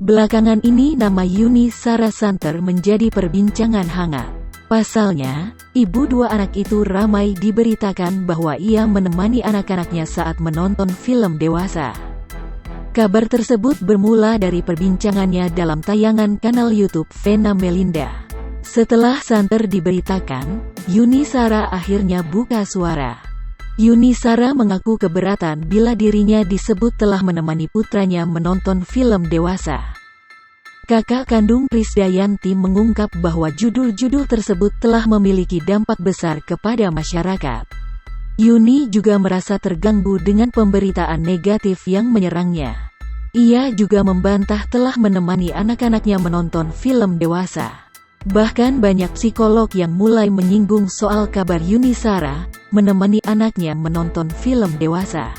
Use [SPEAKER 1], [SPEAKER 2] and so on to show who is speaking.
[SPEAKER 1] Belakangan ini nama Yuni Shara Santer menjadi perbincangan hangat. Pasalnya, ibu dua anak itu ramai diberitakan bahwa ia menemani anak-anaknya saat menonton film dewasa. Kabar tersebut bermula dari perbincangannya dalam tayangan kanal YouTube Vena Melinda. Setelah Santer diberitakan, Yuni Shara akhirnya buka suara. Yuni Shara mengaku keberatan bila dirinya disebut telah menemani putranya menonton film dewasa. Kakak kandung Krisdayanti mengungkap bahwa judul-judul tersebut telah memiliki dampak besar kepada masyarakat. Yuni juga merasa terganggu dengan pemberitaan negatif yang menyerangnya. Ia juga membantah telah menemani anak-anaknya menonton film dewasa. Bahkan banyak psikolog yang mulai menyinggung soal kabar Yuni Shara menemani anaknya menonton film dewasa.